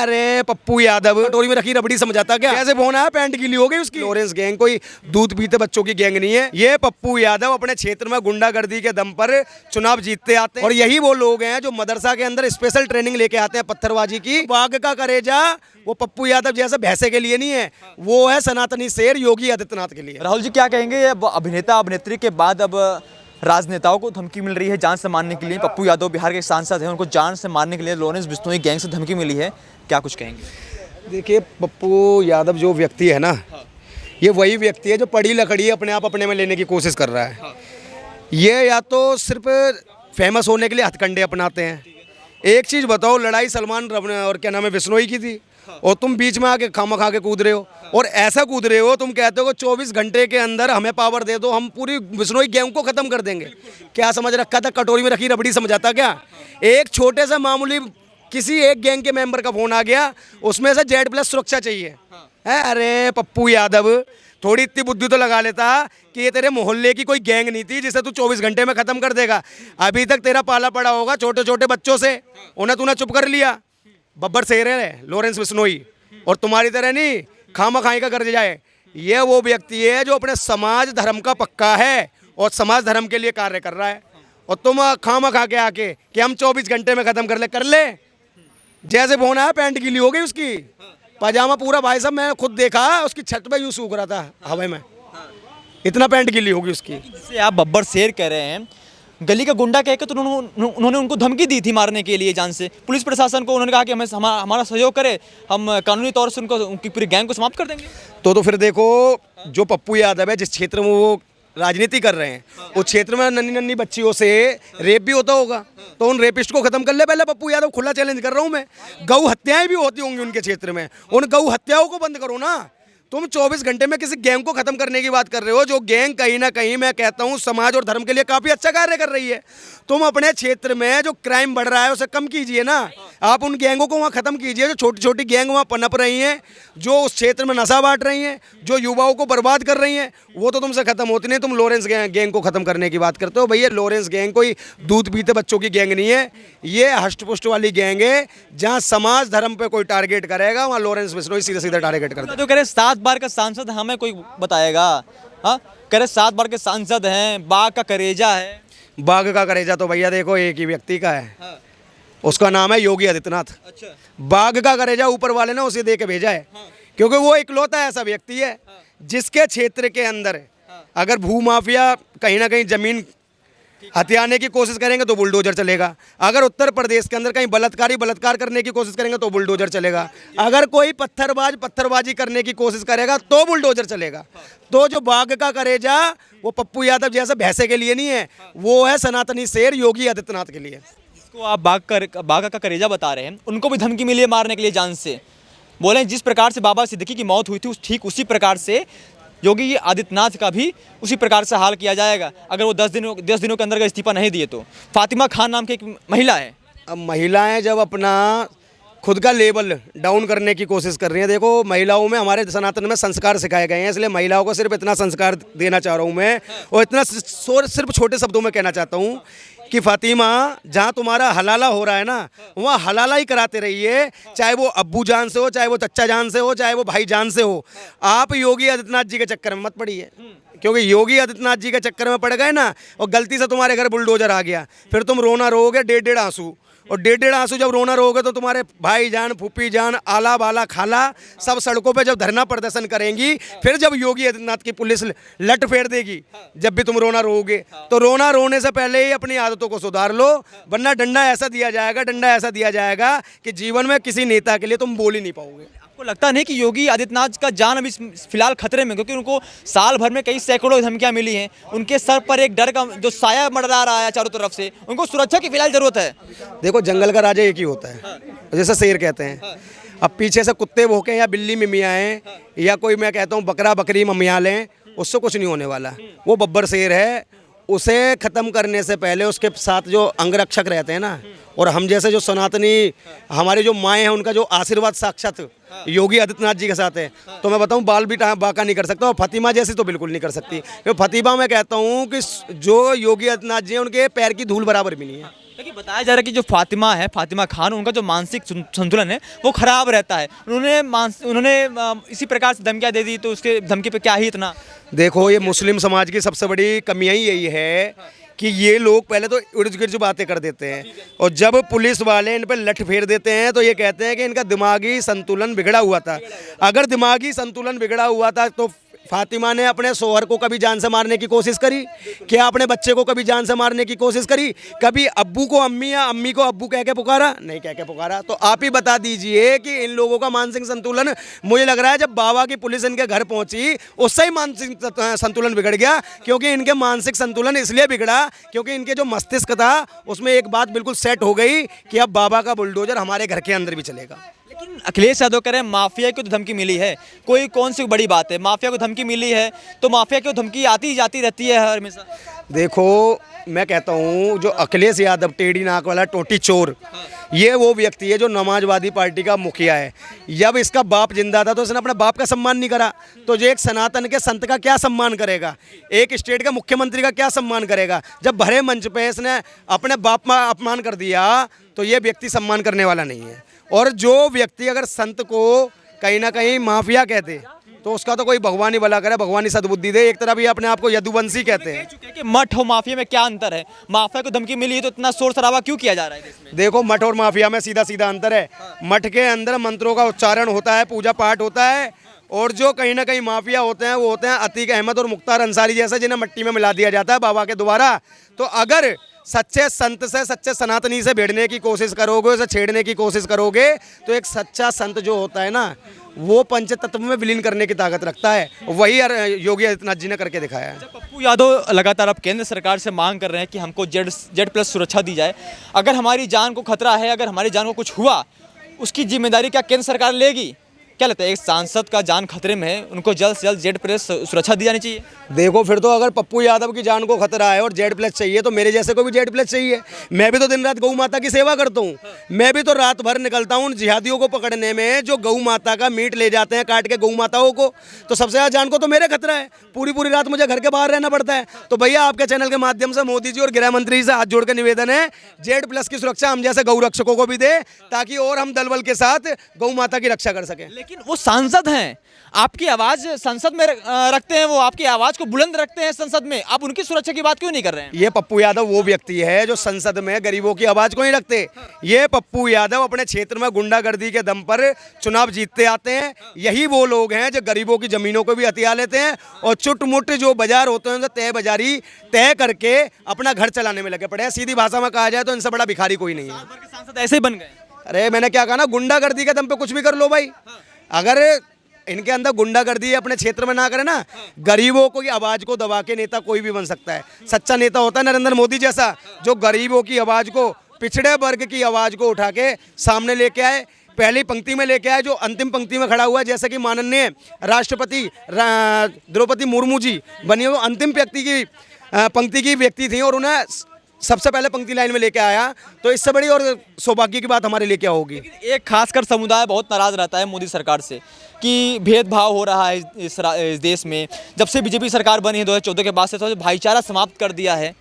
अरे पप्पू यादव कटोरी में रखी रबड़ी समझाता क्या? कैसे फोन आया, पैंट गीली हो गई उसकी। लॉरेंस गैंग कोई दूध पीते बच्चों की गैंग नहीं है। ये पप्पू यादव अपने क्षेत्र में गुंडागर्दी के दम पर चुनाव जीतते आते हैं और यही वो लोग हैं जो मदरसा के अंदर स्पेशल ट्रेनिंग लेके आते हैं पत्थरबाजी की। बाघ का करेजा वो पप्पू यादव जैसे भैंसे के लिए नहीं है, वो है सनातनी शेर योगी आदित्यनाथ के लिए। राहुल जी क्या कहेंगे, अब अभिनेता अभिनेत्री के बाद अब राजनेताओं को धमकी मिल रही है जान से मारने के लिए। पप्पू यादव बिहार के सांसद हैं, उनको जान से मारने के लिए लॉरेंस बिश्नोई गैंग से धमकी मिली है, क्या कुछ कहेंगे? देखिए पप्पू यादव जो व्यक्ति है ना, ये वही व्यक्ति है जो पड़ी लकड़ी अपने आप अपने में लेने की कोशिश कर रहा है। ये या तो सिर्फ फेमस होने के लिए हथकंडे अपनाते हैं। एक चीज़ बताओ, लड़ाई सलमान और क्या नाम है बिश्नोई की थी और तुम बीच में आके खामा खा के कूद रहे हो और ऐसा कूद रहे हो, तुम कहते हो कि 24 घंटे के अंदर हमें पावर दे दो, हम पूरी बिश्नोई गैंग को खत्म कर देंगे। क्या समझ रखा था, कटोरी में रखी रबड़ी समझाता क्या? एक छोटे से मामूली किसी एक गैंग के मेंबर का फोन आ गया, उसमें से Z+ सुरक्षा चाहिए है। अरे पप्पू यादव थोड़ी इतनी बुद्धि तो लगा लेता कि ये तेरे मोहल्ले की कोई गैंग नहीं थी जिसे तू 24 घंटे में खत्म कर देगा। अभी तक तेरा पाला पड़ा होगा छोटे छोटे बच्चों से, उन्हें तूने चुप कर लिया। बब्बर शेर है लॉरेंस बिश्नोई, और तुम्हारी तरह नहीं खामा खाई का कर जाए। ये वो व्यक्ति है जो अपने समाज धर्म का पक्का है और समाज धर्म के लिए कार्य कर रहा है, और तुम खामा खा के आके कि हम 24 घंटे में खत्म कर ले। जैसे फोन आया पैंट गीली हो गई उसकी, पजामा पूरा, भाई साहब मैं खुद देखा उसकी छत पे यूं सूख रहा था हवा में, इतना पैंट गीली होगी उसकी। जिसे आप बब्बर शेर कह रहे हैं, गली का गुंडा कह के तो उन्होंने उनको धमकी दी थी मारने के लिए जान से। पुलिस प्रशासन को उन्होंने कहा कि हमें हमारा सहयोग करे, हम कानूनी तौर से उनकी पूरी गैंग को समाप्त कर देंगे। तो फिर देखो, जो पप्पू यादव है जिस क्षेत्र में वो राजनीति कर रहे हैं, उस क्षेत्र में नन्ही नन्ही बच्चियों से रेप भी होता होगा, तो उन रेपिस्ट को खत्म कर ले पहले। पप्पू यादव खुला चैलेंज कर रहा हूं मैं, गौ हत्याएं भी होती होंगी उनके क्षेत्र में, उन गौ हत्याओं को बंद करो ना। तुम 24 घंटे में किसी गैंग को खत्म करने की बात कर रहे हो, जो गैंग कहीं ना कहीं मैं कहता हूं समाज और धर्म के लिए काफी अच्छा कार्य कर रही है। तुम अपने क्षेत्र में जो क्राइम बढ़ रहा है उसे कम कीजिए ना, आप उन गैंगों को वहां खत्म कीजिए जो छोटी छोटी गैंग वहां पनप रही हैं, जो उस क्षेत्र में नशा बांट रही हैं, जो युवाओं को बर्बाद कर रही हैं, वो तो तुमसे खत्म होती नहीं। तुम लॉरेंस गैंग को खत्म करने की बात करते हो। भैया लॉरेंस गैंग कोई दूध पीते बच्चों की गैंग नहीं है, ये हष्टपुष्ट वाली गैंग है। जहाँ समाज धर्म पे कोई टारगेट करेगा वहाँ लॉरेंस बिश्नोई सीधा सीधा टारगेट करता है। तो कह रहे 7 बार का सांसद हमें कोई बताएगा, हाँ कह रहे 7 बार के सांसद हैं, बाघ का करेजा है। बाघ का करेजा तो भैया देखो एक ही व्यक्ति का है, हाँ। उसका नाम है योगी आदित्यनाथ। अच्छा। बाघ का करेजा ऊपर वाले ने उसे दे के भेजा है, हाँ। क्योंकि वो इकलौता ऐसा व्यक्ति है जिसके क्षेत्र के अंदर अगर भूमाफिया कहीं ना कहीं जमीन हथियाने की कोशिश करेंगे तो बुलडोजर चलेगा। अगर उत्तर प्रदेश के अंदर कहीं बलात्कार करने की कोशिश करेंगे तो बुलडोजर चलेगा। अगर कोई पत्थरबाजी करने की कोशिश करेगा तो बुलडोजर चलेगा। तो जो बाघ का करेजा वो पप्पू यादव जैसे भैंसे के लिए नहीं है, वो है सनातनी शेर योगी आदित्यनाथ के लिए। जिसको आप बाघ का करेजा बता रहे हैं, उनको भी धमकी मिली है मारने के लिए जान से। बोले जिस प्रकार से बाबा सिद्दीकी की मौत हुई थी ठीक उसी प्रकार से योगी आदित्यनाथ का भी उसी प्रकार से हाल किया जाएगा अगर वो 10 दिनों के अंदर का इस्तीफा नहीं दिए तो। फातिमा खान नाम की एक महिला है। अब महिलाएं जब अपना खुद का लेवल डाउन करने की कोशिश कर रही हैं, देखो महिलाओं में हमारे सनातन में संस्कार सिखाए गए हैं, इसलिए महिलाओं को सिर्फ इतना संस्कार देना चाह रहा हूँ मैं, और इतना सिर्फ छोटे शब्दों में कहना चाहता हूँ कि फातिमा जहाँ तुम्हारा हलाला हो रहा है ना, वहाँ हलाला ही कराते रहिए, चाहे वो अब्बू जान से हो, चाहे वो चच्चा जान से हो, चाहे वो भाई जान से हो। आप योगी आदित्यनाथ जी के चक्कर में मत पड़िए, क्योंकि योगी आदित्यनाथ जी के चक्कर में पड़ गए ना और गलती से तुम्हारे घर बुलडोजर आ गया, फिर तुम रोना रोओगे 1.5 आंसू, और 1.5 आंसू जब रोना रोगे तो तुम्हारे भाई जान, फूफी जान, आला बाला खाला सब सड़कों पे जब धरना प्रदर्शन करेंगी, फिर जब योगी आदित्यनाथ की पुलिस लट फेर देगी, जब भी तुम रोना रोओगे, तो रोना रोने से पहले ही अपनी आदतों को सुधार लो, वरना डंडा ऐसा दिया जाएगा कि जीवन में किसी नेता के लिए तुम बोल ही नहीं पाओगे। आपको लगता नहीं कि योगी आदित्यनाथ का जान अभी फिलहाल खतरे में, क्योंकि उनको साल भर में कई सैकड़ों धमकियां मिली हैं, उनके सर पर एक डर का जो साया मंडरा रहा है चारों तरफ से, उनको सुरक्षा की फिलहाल जरूरत है। देखो जंगल का राजा एक ही होता है, जैसे शेर कहते हैं। अब पीछे से कुत्ते भौंके या बिल्ली मिमियाएं या कोई मैं कहता हूँ बकरा बकरी ममियालें, उससे कुछ नहीं होने वाला। वो बब्बर शेर है, उसे ख़त्म करने से पहले उसके साथ जो अंगरक्षक रहते हैं ना, और हम जैसे जो सनातनी हमारी जो माएँ हैं, उनका जो आशीर्वाद साक्षात योगी आदित्यनाथ जी के साथ है, तो मैं बताऊं बाल भी बांका नहीं कर सकता, और फातिमा जैसी तो बिल्कुल नहीं कर सकती। क्योंकि फातिमा मैं कहता हूं कि जो योगी आदित्यनाथ जी हैं उनके पैर की धूल बराबर भी नहीं है। लेकिन बताया जा रहा है कि जो फातिमा खान, उनका जो मानसिक संतुलन है वो खराब रहता है। उन्होंने इसी प्रकार से धमकियाँ दे दी, तो उसके धमकी पे क्या ही इतना। देखो, ये मुस्लिम समाज की सबसे बड़ी कमियाँ ही यही है कि ये लोग पहले तो उर्ज गिर्ज बातें कर देते हैं, और जब पुलिस वाले इन पर लठ फेर देते हैं तो ये कहते हैं कि इनका दिमागी संतुलन बिगड़ा हुआ था। अगर दिमागी संतुलन बिगड़ा हुआ था तो फातिमा ने अपने शोहर को कभी जान से मारने की कोशिश करी? क्या अपने बच्चे को कभी जान से मारने की कोशिश करी? कभी अब्बू को अम्मी या अम्मी को अब्बू कह के पुकारा? नहीं कह के पुकारा। तो आप ही बता दीजिए कि इन लोगों का मानसिक संतुलन, मुझे लग रहा है जब बाबा की पुलिस इनके घर पहुंची उससे ही मानसिक संतुलन बिगड़ गया। क्योंकि इनके मानसिक संतुलन इसलिए बिगड़ा क्योंकि इनके जो मस्तिष्क था उसमें एक बात बिल्कुल सेट हो गई कि अब बाबा का बुलडोजर हमारे घर के अंदर भी चलेगा। लेकिन अखिलेश यादव कह रहे हैं माफिया को तो धमकी मिली है, कोई कौन सी बड़ी बात है? माफिया को धमकी मिली है तो माफिया को धमकी आती जाती रहती है हर हमेशा। देखो, मैं कहता हूँ जो अखिलेश यादव टेढ़ी नाक वाला टोटी चोर, ये वो व्यक्ति है जो समाजवादी पार्टी का मुखिया है। जब इसका बाप जिंदा था तो इसने अपने बाप का सम्मान नहीं करा, तो जो एक सनातन के संत का क्या सम्मान करेगा? एक स्टेट के मुख्यमंत्री का क्या सम्मान करेगा? जब भरे मंच पे इसने अपने बाप का अपमान कर दिया तो ये व्यक्ति सम्मान करने वाला नहीं है। और जो व्यक्ति अगर संत को कहीं ना कहीं माफिया कहते तो उसका तो कोई भगवान ही भला करे, भगवान ही सद्बुद्धि दे। एक तरफ ये अपने आप को यदुवंशी कहते हैं। कि मठ और माफिया में क्या अंतर है? माफिया को धमकी मिली है तो इतना शोर शराबा क्यों किया जा रहा है देश में? देखो, मठ और माफिया में सीधा सीधा अंतर है। मठ के अंदर मंत्रों का उच्चारण होता है, पूजा पाठ होता है, और जो कहीं ना कहीं माफिया होते हैं वो होते हैं अतीक अहमद और मुख्तार अंसारी जैसे, जिन्हें मिट्टी में मिला दिया जाता है बाबा के द्वारा। तो अगर सच्चे संत से, सच्चे सनातनी से भिड़ने की कोशिश करोगे, उसे छेड़ने की कोशिश करोगे, तो एक सच्चा संत जो होता है ना, वो पंच तत्व में विलीन करने की ताकत रखता है। वही योगी आदित्यनाथ जी ने करके दिखाया है। पप्पू यादव लगातार अब केंद्र सरकार से मांग कर रहे हैं कि हमको जेड+ सुरक्षा दी जाए। अगर हमारी जान को खतरा है, अगर हमारी जान को कुछ हुआ, उसकी जिम्मेदारी क्या केंद्र सरकार लेगी? क्या लगता है, एक सांसद का जान खतरे में है, उनको जल्द से जल्द जेड+ सुरक्षा दी जानी चाहिए? देखो, फिर तो अगर पप्पू यादव की जान को खतरा है और जेड+ चाहिए तो मेरे जैसे को भी जेड+ चाहिए। मैं भी तो दिन रात गौ माता की सेवा करता हूँ। मैं भी तो रात भर निकलता हूँ जिहादियों को पकड़ने में, जो गौ माता का मीट ले जाते हैं काट के गौ माताओं को। तो सबसे ज़्यादा जान को तो मेरे खतरा है। पूरी पूरी रात मुझे घर के बाहर रहना पड़ता है। तो भैया, आपके चैनल के माध्यम से मोदी जी और गृह मंत्री से हाथ जोड़ के निवेदन है, जेड+ की सुरक्षा हम जैसे गौ रक्षकों को भी दे, ताकि और हम दलबल के साथ गौ माता की रक्षा कर सकें। लेकिन वो सांसद हैं, आपकी आवाज संसद में रखते हैं, वो आपकी आवाज को बुलंद रखते हैं संसद में, आप उनकी सुरक्षा की बात क्यों नहीं कर रहे हैं? ये पप्पू यादव वो व्यक्ति है जो संसद में गरीबों की आवाज को नहीं रखते। ये पप्पू यादव अपने क्षेत्र में गुंडागर्दी के दम पर चुनाव जीतते आते हैं। यही वो लोग हैं जो गरीबों की जमीनों को भी हथिया लेते हैं और चुटमुट जो बाजार होते हैं तय बाजारी तय करके अपना घर चलाने में लगे पड़े हैं। सीधी भाषा में कहा जाए तो इनसे बड़ा भिखारी कोई नहीं है। सांसद ऐसे ही बन गए। अरे मैंने क्या कहा ना, गुंडागर्दी के दम पे कुछ भी कर लो भाई। अगर इनके अंदर गुंडागर्दी अपने क्षेत्र में ना करे ना, गरीबों को की आवाज को दबा के नेता कोई भी बन सकता है। सच्चा नेता होता है नरेंद्र मोदी जैसा, जो गरीबों की आवाज को, पिछड़े वर्ग की आवाज को उठा के सामने लेके आए, पहली पंक्ति में लेके आए, जो अंतिम पंक्ति में खड़ा हुआ है। जैसे कि माननीय राष्ट्रपति द्रौपदी मुर्मू जी बनी हुई अंतिम पंक्ति की व्यक्ति थी और उन्हें सबसे पहले पंक्ति लाइन में लेके आया। तो इससे बड़ी और सौभाग्य की बात हमारे लिए क्या होगी? एक खासकर समुदाय बहुत नाराज रहता है मोदी सरकार से कि भेदभाव हो रहा है इस देश में। जब से बीजेपी सरकार बनी है 2014 के बाद से, तो भाईचारा समाप्त कर दिया है।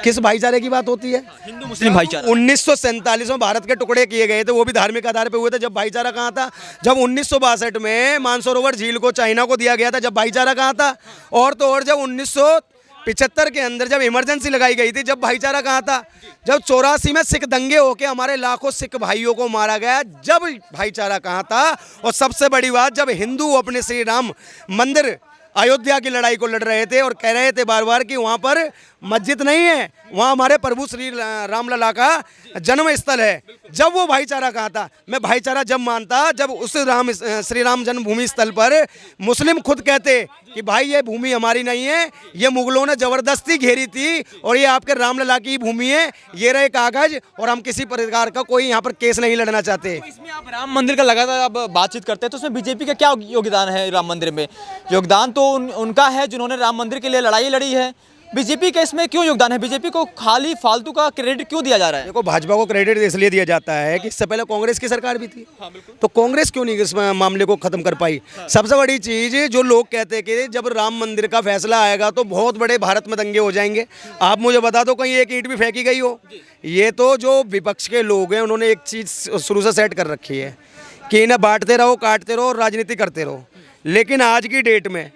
किस भाईचारे की बात होती है? हिंदू मुस्लिम भाईचारा। 1947 में भारत के टुकड़े किए गए थे, वो भी धार्मिक आधार पे हुए थे। जब भाईचारा कहाँ था? जब 1962 में मानसरोवर झील को चाइना को दिया गया था, जब भाईचारा कहाँ था? और तो और जब 1975 के अंदर जब इमरजेंसी लगाई गई थी, जब भाईचारा कहाँ था? जब 84 में सिख दंगे होके हमारे लाखों सिख भाइयों को मारा गया, जब भाईचारा कहाँ था? और सबसे बड़ी बात, जब हिंदू अपने श्री राम मंदिर अयोध्या की लड़ाई को लड़ रहे थे और कह रहे थे बार बार कि वहाँ पर मस्जिद नहीं है, वहाँ हमारे प्रभु श्री रामलला का जन्म स्थल है, जब वो भाईचारा कहाँ था? मैं भाईचारा जब मानता जब उस श्री राम जन्मभूमि स्थल पर मुस्लिम खुद कहते कि भाई ये भूमि हमारी नहीं है, ये मुगलों ने ज़बरदस्ती घेरी थी और ये आपके रामलला की भूमि है, ये रहे कागज, और हम किसी प्रकार का कोई यहाँ पर केस नहीं लड़ना चाहते। तो इसमें आप राम मंदिर का लगातार आप बातचीत करते हैं, तो उसमें बीजेपी का क्या योगदान है? राम मंदिर में योगदान तो उनका है जिन्होंने राम मंदिर के लिए लड़ाई लड़ी है, बीजेपी का इसमें क्यों योगदान है? बीजेपी को खाली फालतू का क्रेडिट क्यों दिया जा रहा है? देखो, भाजपा को क्रेडिट इसलिए दिया जाता है कि इससे पहले कांग्रेस की सरकार भी थी, तो कांग्रेस क्यों नहीं इस मामले को खत्म कर पाई? सबसे बड़ी चीज, जो लोग कहते हैं कि जब राम मंदिर का फैसला आएगा तो बहुत बड़े भारत में दंगे हो जाएंगे, आप मुझे बता दो कहीं एक ईंट भी फेंकी गई हो? ये तो जो विपक्ष के लोग हैं उन्होंने एक चीज शुरू से सेट कर रखी है कि इन्हें बांटते रहो, काटते रहो और राजनीति करते रहो। लेकिन आज की डेट में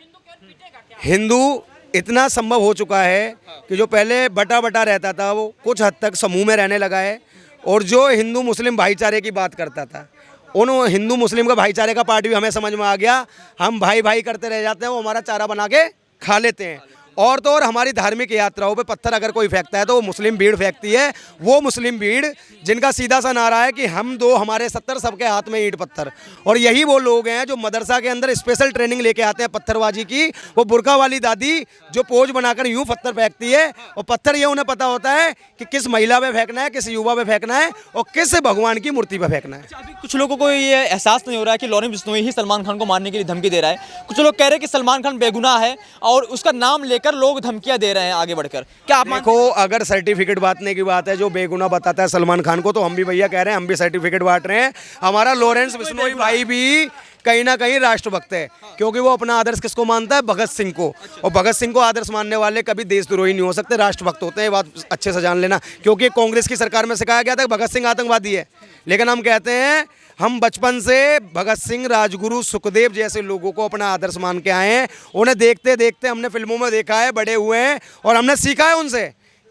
हिंदू इतना संभव हो चुका है कि जो पहले बटा बटा रहता था वो कुछ हद तक समूह में रहने लगा है, और जो हिंदू मुस्लिम भाईचारे की बात करता था उन हिंदू मुस्लिम का भाईचारे का पार्ट भी हमें समझ में आ गया। हम भाई भाई करते रह जाते हैं, वो हमारा चारा बना के खा लेते हैं। और तो और हमारी धार्मिक यात्राओं पे पत्थर अगर कोई फेंकता है तो वो मुस्लिम भीड़ फेंकती है, वो मुस्लिम भीड़ जिनका सीधा सा नारा है कि हम दो हमारे 70 सबके हाथ में ईंट पत्थर। और यही वो लोग हैं जो मदरसा के अंदर स्पेशल ट्रेनिंग लेके आते हैं पत्थरबाजी की। वो बुर्का वाली दादी जो पोज बनाकर यूं पत्थर फेंकती है, और पत्थर ये उन्हें पता होता है कि किस महिला पे फेंकना है, किस युवा पे फेंकना है और किस भगवान की मूर्ति पे फेंकना है। अभी कुछ लोगों को ये एहसास नहीं हो रहा है कि लॉरेंस बिश्नोई ही सलमान खान को मारने के लिए धमकी दे रहा है। कुछ लोग कह रहे हैं कि सलमान खान बेगुनाह है और उसका नाम लेकर लोग धमकियां दे रहे हैं आगे बढ़कर। क्या आप देखो, अगर सर्टिफिकेट बांटने की बात है, जो बेगुनाह बताता है सलमान खान को, तो हम भी भैया कह रहे हैं, हम भी सर्टिफिकेट बांट रहे हैं। हमारा लॉरेंस बिश्नोई भाई भी कहीं ना कहीं राष्ट्रभक्त है, क्योंकि वो अपना आदर्श किसको मानता है? भगत सिंह को। और भगत सिंह को आदर्श मानने वाले कभी देशद्रोही नहीं हो सकते, राष्ट्रभक्त होते हैं। ये बात अच्छे से जान लेना, क्योंकि कांग्रेस की सरकार में सिखाया गया था कि भगत सिंह आतंकवादी है। लेकिन हम कहते हैं, हम बचपन से भगत सिंह, राजगुरु, सुखदेव जैसे लोगों को अपना आदर्श मान के आए हैं। उन्हें देखते देखते हमने फिल्मों में देखा है, बड़े हुए हैं, और हमने सीखा है उनसे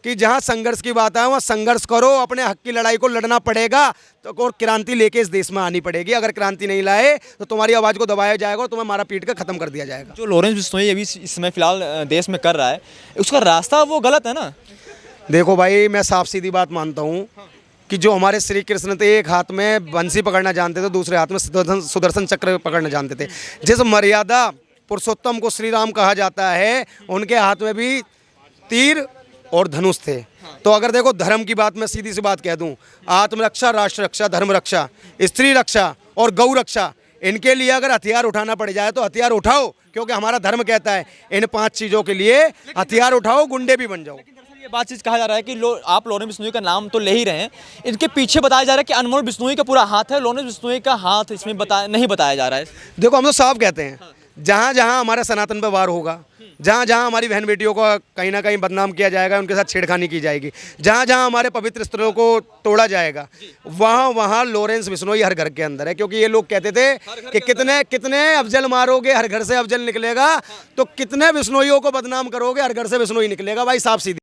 कि जहाँ संघर्ष की बात है वहाँ संघर्ष करो, अपने हक की लड़ाई को लड़ना पड़ेगा। तो और क्रांति लेके इस देश में आनी पड़ेगी। अगर क्रांति नहीं लाए तो तुम्हारी आवाज़ को दबाया जाएगा और तुम्हें मारा पीट कर खत्म कर दिया जाएगा। जो लॉरेंस बिश्नोई अभी इस समय फिलहाल देश में कर रहा है, उसका रास्ता वो गलत है ना? देखो भाई, मैं साफ सीधी बात मानता हूँ कि जो हमारे श्री कृष्ण थे, एक हाथ में बंसी पकड़ना जानते थे, दूसरे हाथ में सुदर्शन चक्र पकड़ना जानते थे। जिस मर्यादा पुरुषोत्तम को श्री राम कहा जाता है, उनके हाथ में भी तीर और धनुष थे। तो अगर देखो, धर्म की बात मैं सीधी सी बात कह दूं, आत्मरक्षा, राष्ट्र रक्षा, धर्म रक्षा, स्त्री रक्षा और गौ रक्षा, इनके लिए अगर हथियार उठाना पड़ जाए तो हथियार उठाओ, क्योंकि हमारा धर्म कहता है इन 5 चीज़ों के लिए हथियार उठाओ, गुंडे भी बन जाओ। ये बात चीज़ कहा जा रहा है कि आप लॉरेंस बिश्नोई का नाम तो ले ही रहे हैं, इनके पीछे बताया जा रहा है कि अनमोल बिश्नोई का पूरा हाथ है, लॉरेंस बिश्नोई का हाथ इसमें नहीं बताया जा रहा है। देखो, हम तो साफ कहते हैं, जहाँ जहाँ हमारे सनातन पर वार होगा, जहाँ जहाँ हमारी बहन बेटियों को कहीं ना कहीं बदनाम किया जाएगा, उनके साथ छेड़खानी की जाएगी, जहाँ जहाँ हमारे पवित्र स्थलों को तोड़ा जाएगा, वहाँ वहाँ लॉरेंस बिश्नोई हर घर के अंदर है। क्योंकि ये लोग कहते थे कि कितने कितने अफजल मारोगे, हर घर से अफजल निकलेगा, तो कितने बिश्नोइयों को बदनाम करोगे, हर घर से बिश्नोई निकलेगा। भाई साफ सीधी